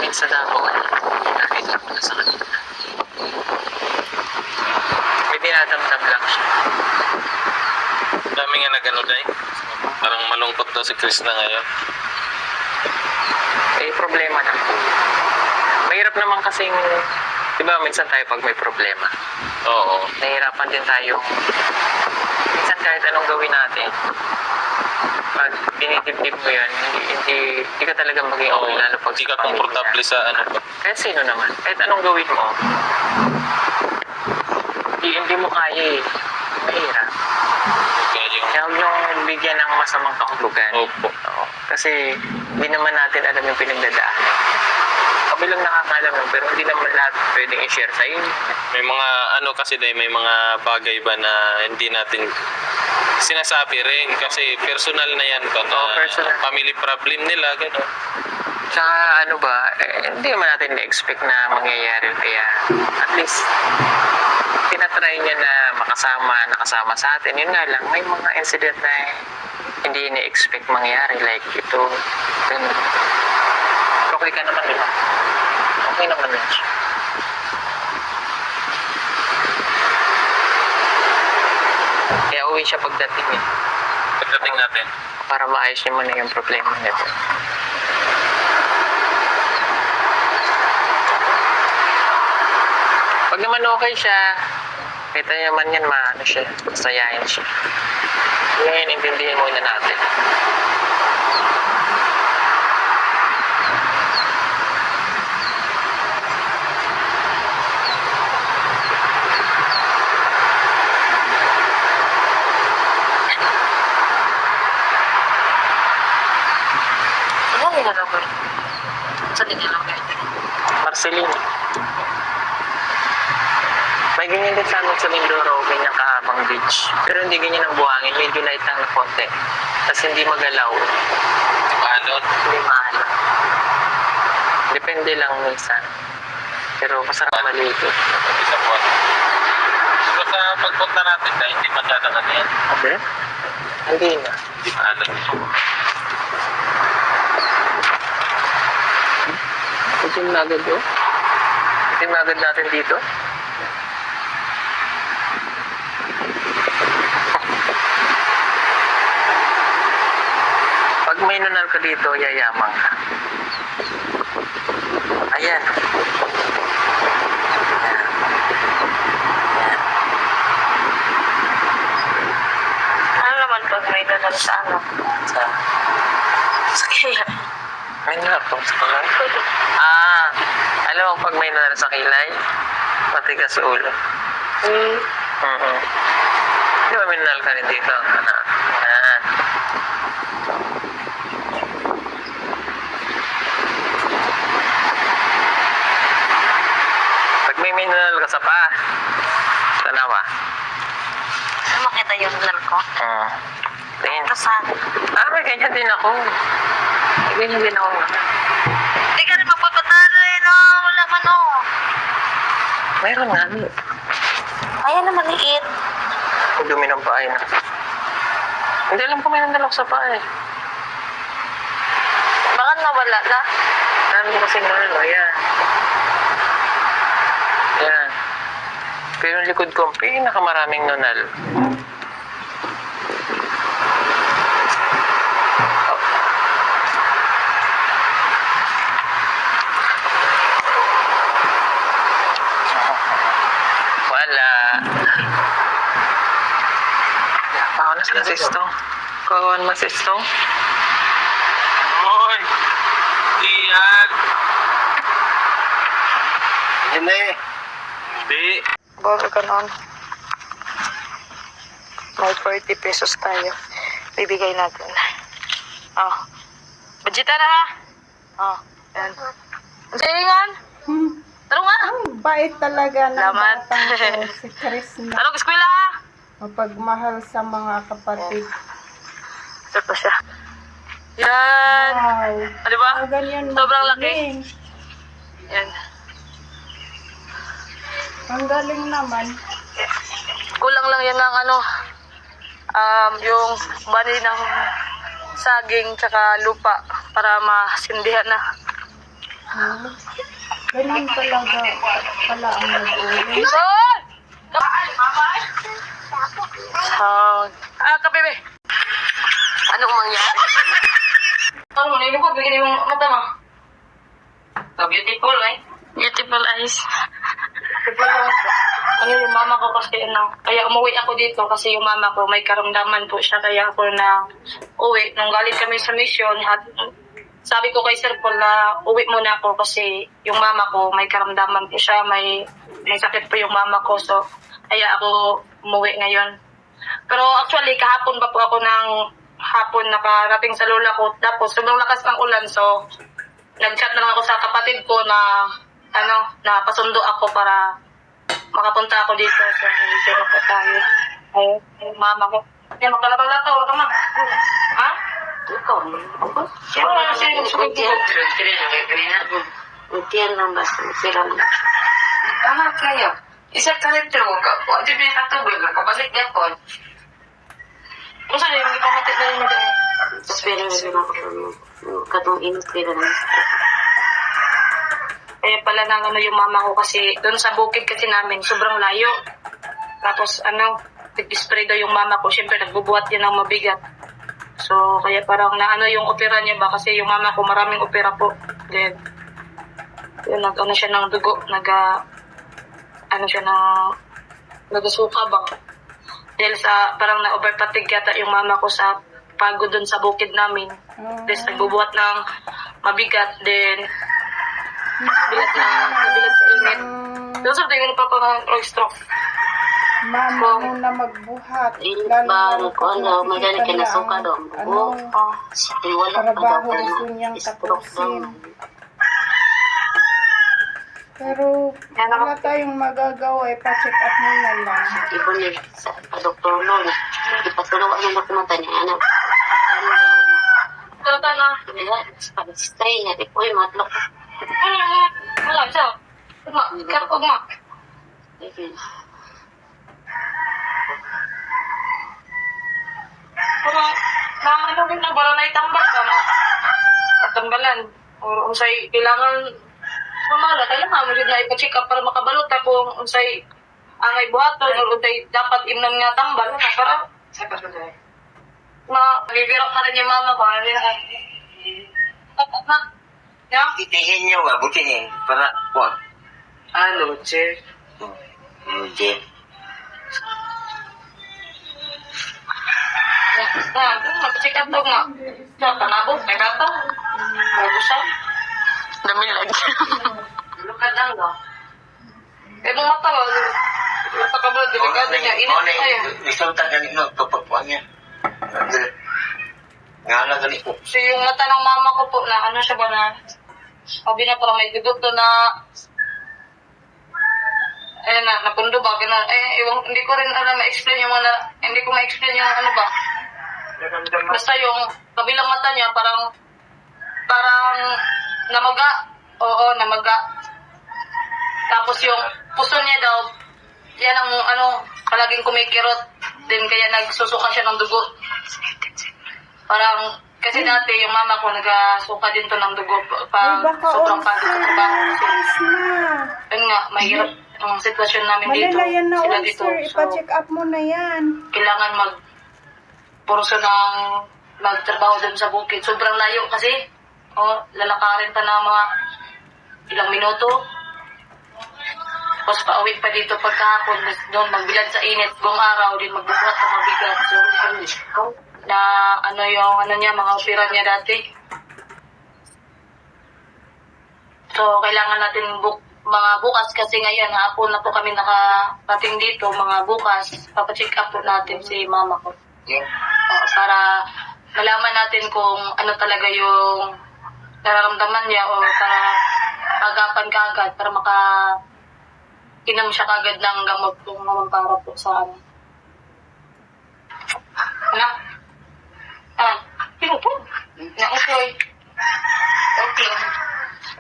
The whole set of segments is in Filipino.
Kahit sa Davao, nakita ko na sa kanila. May dinadamdam lang siya. Dami nga nagano day. Parang malungkot daw si Chris na ngayon. Eh, problema na po. Mahirap naman kasing, di ba, minsan tayo pag may problema. Oo. Nahihirapan din tayo. Minsan kahit anong gawin natin, pag dinidibdib mo yan, hindi ka talaga maging okay, lalo pag Hindi sa ka komportable sa ano ba? kahit sino naman, kahit anong gawin mo, hindi mo kaya eh. Mahirap. Kaya yung... Kaya huwag niyong bigyan ng masamang kahulugan. Opo. Oo. Kasi hindi naman natin alam yung pinagdadaanan. Kami lang nakakalam lang, pero hindi naman lahat pwedeng i-share sa inyo. May mga ano kasi day, may mga bagay ba na hindi natin sinasabi rin kasi personal na yan ba na personal. family problem nila, gano'n. Tsaka ano ba, hindi naman natin na-expect na mangyayari. Kaya at least, tinatry niya na nakasama sa atin. Yun nga lang, may mga incident na hindi na-expect mangyari. Like ito, ganun. Okay ka naman, di ba? Okay naman yun siya. Kaya uwi siya pagdating eh. Pagdating natin. Para maayos niya muna yung problema nito. Pag naman okay siya, kita naman yan, maano siya, masayahin siya. Ngayon, intindihin muna natin. Ano nilalagay? Saan nilalagay? Marcelino. May ganyan din sa amin sa Mindoro, ganyan kahabang beach. Pero hindi ganyan ang buhangin, medyo light lang na konti. Tapos hindi magalaw. Paano? Hindi mahal. Depende lang minsan. Pero masarap maligo. Isa po. So sa pagpunta natin na hindi masyadong ano yan. Okay? Hindi na. Hindi maalam. Itim na agad yun. Itim na agad natin dito. Pag may nunal ka dito, yayamang ka. Ayan. Ano naman pag may nanal sa ano? Sa... Sa kaya. May nunal sa kilay? Alam mo pag may nunal sa kilay, matigas sa ulo. Di ba may nunal ka rin dito? Ayan. Pag may nunal ka sa paa, tanawa. Ano makita yung nanal ko? Tingin. Ito saan? May ganyan din ako. May ganyan din ako. Hindi ka rin magpapatalo eh, no? Wala man, no? Mayroon nga. Ayan na maliit. Ang dumi ng paa na. Hindi alam ko may nandalok sa paa eh. Baka nawala na. Dami ko kasing nunal. Ayan. Ayan. Pero yung likod ko, pinakamaraming nunal. Wala. Baka na sa sistong. Kawan mo sistong. Hoy! Iyan! Hindi. Hindi. Bago ka noon. May 40 pesos tayo. Bibigay natin. Oh. Budgeta na ha? Oh. Yan. Ang silingan? Taro nga. Ang bait talaga ng Salamat. batang to, si Chris na Taro, eskwela ha? mapagmahal sa mga kapatid. Ito pa siya. Yan. Wow. Ano ba? Ganyan Sobrang laki. magaling. Yan. Ang galing naman. Kulang lang yan ng ano, yung bani ng saging tsaka lupa para masindihan na. Hmm. Ganun talaga pala ang nag-uwi. Son! Son. Kabebe. Anong mangyari? Ano mo, nilipot, bigyan mo mata mo. So beautiful, eh? Beautiful eyes. Ano yung mama ko kasi kaya umuwi ako dito kasi yung mama ko may karamdaman po siya kaya ako na uwi. Nung galing kami sa mission at sabi ko kay Sir Paul na uwi muna ako kasi yung mama ko may karamdaman po siya, may sakit po yung mama ko so kaya ako umuwi ngayon. Pero actually kahapon pa po ako ng hapon nakarating sa lola ko tapos sobrang lakas ng ulan so nag-chat na lang ako sa kapatid ko na na pasundo ako para makapunta ako dito sa Hero pa tayo. Ay, mama ko. Yan, magkalakaw-lakaw. Wala ka ma. Ha? Ikaw, Siya yung sukod ko. Untiyan lang ba? Silang na. Kayo. Isa ka rin true. Kung di ba katubig, kapalik niya po. Kung saan yung ipamatit na rin mo din? Tapos pwede na rin ako katong init nila na. Kaya pala nang yung mama ko kasi doon sa bukid kasi namin, sobrang layo. Tapos nag-spray daw yung mama ko. Siyempre, nagbubuhat yan ng mabigat. So, kaya parang yung opera niya ba? Kasi yung mama ko, maraming opera po. Then, yun, siya ng dugo. Nagasuka ba? Dahil sa, parang na-overpatig yata yung mama ko sa pagod doon sa bukid namin. Tapos, nagbubuhat ng mabigat. Then, nabigat sa init. Doon sa tingin pa pang stroke. Mama mo na magbuhat. Magana kinasuka doon. Trabaho gusto niyang tapusin. Pero wala tayong magagawa, pa-check up mo na lang. Ibo niya sa doktor noon. Ipatulungan ng dokumenta niya. Anak, Kalata na. pag-stay niya. Uy, matlok. Wala, siya. Karpog mo. Pero, wala na itambal ba mo? Katambalan. O unsay, kailangan, mamala, kailangan mo na ipa-check up para makabalot kung unsay, angay buhaton, o unsay, dapat imnan nga tambal, na para, mabibirok na rin yung mama ko. Yeah? Itihin nyo ba? Butihin. Para, wag. Ano, Che? Hindi. Mag-check up daw nga. Sa panabog, may bata. May busan. Dami lagi. Lukad lang daw. Eh, nung mata ko, napakabalo, delikado niya. Init na kayo. Resulta ganit no. Tupagpuan niya. Ngala ganit po. So, yung mata ng mama ko po na, siya ba na, sabi na parang may dugot to na, napundo ba, gano'n. Hindi ko rin alam ma-explain yung hindi ko ma-explain yung ba. Basta yung kabilang mata niya, parang namaga. Oo, namaga. Tapos yung puso niya daw, yan ang palaging kumikirot. Then kaya nagsusuka siya ng dugo. Parang, kasi dati yung mama ko nagasuka din to ng dugo. Sobrang pagod sa trabaho. Yun nga, mahirap ang sitwasyon namin dito. Malalayan na Sila ulcer, ipa-check up mo na yan. Kailangan purso ng magtrabaho doon sa bukid. Sobrang layo kasi. Lalakarin pa na mga ilang minuto. Tapos pauwi pa dito pagkahapon. Doon magbilad sa init. Buong araw din magbubuhat ng mabigat. So, na mga opera niya dati. So, kailangan natin mga bukas kasi ngayon hapon na po kami nakarating dito. Mga bukas, papacheck up po natin si mama ko. Para malaman natin kung ano talaga yung nararamdaman niya o para agapan ka agad para inom siya kagad ng gamot kung para po sa pinupod. Okay.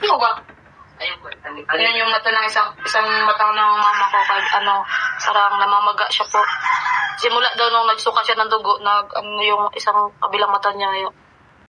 Ano ba? Yan yung mata ng isang mata ng mama ko pag parang namamaga siya po. Simula daw nung nagsuka siya ng dugo, yung isang kabilang mata niya,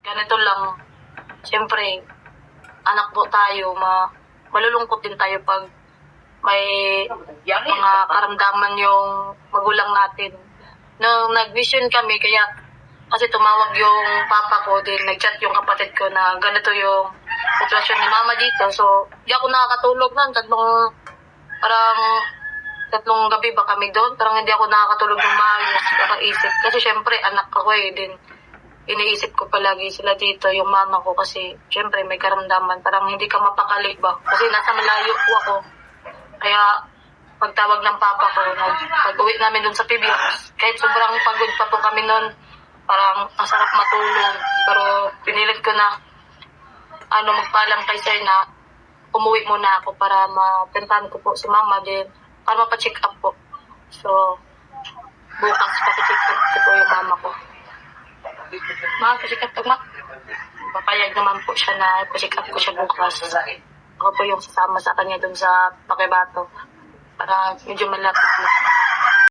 ganito lang. Siyempre, anak po tayo, malulungkot din tayo pag may mga karamdaman yung magulang natin. Nung nag-vision kami, kaya kasi tumawag yung papa ko, din nag-chat yung kapatid ko na ganito yung sitwasyon ni mama dito. So, di ako nakakatulog nun. Tatlong gabi ba kami doon? Parang hindi ako nakakatulog ng maayos, nakaisip. Kasi syempre, anak ako din iniisip ko palagi sila dito, yung mama ko, kasi syempre may karamdaman. Parang hindi ka mapakali ba? Kasi nasa malayo po ako. Kaya, pagtawag ng papa ko, pag-uwi namin doon sa PBS, kahit sobrang pagod pa po kami noon, parang ang sarap matulog. Pero pinilit ko na magpaalam kay sir na umuwi muna ako para mapentahan ko po si mama din, para mapacheck up po. So, bukas papacheck up ko po yung mama ko. Pacheck up po, papayag naman po siya na pacheck up ko siya bukas. Ako po yung sasama sa kanya dun sa Pakibato para medyo malapit na.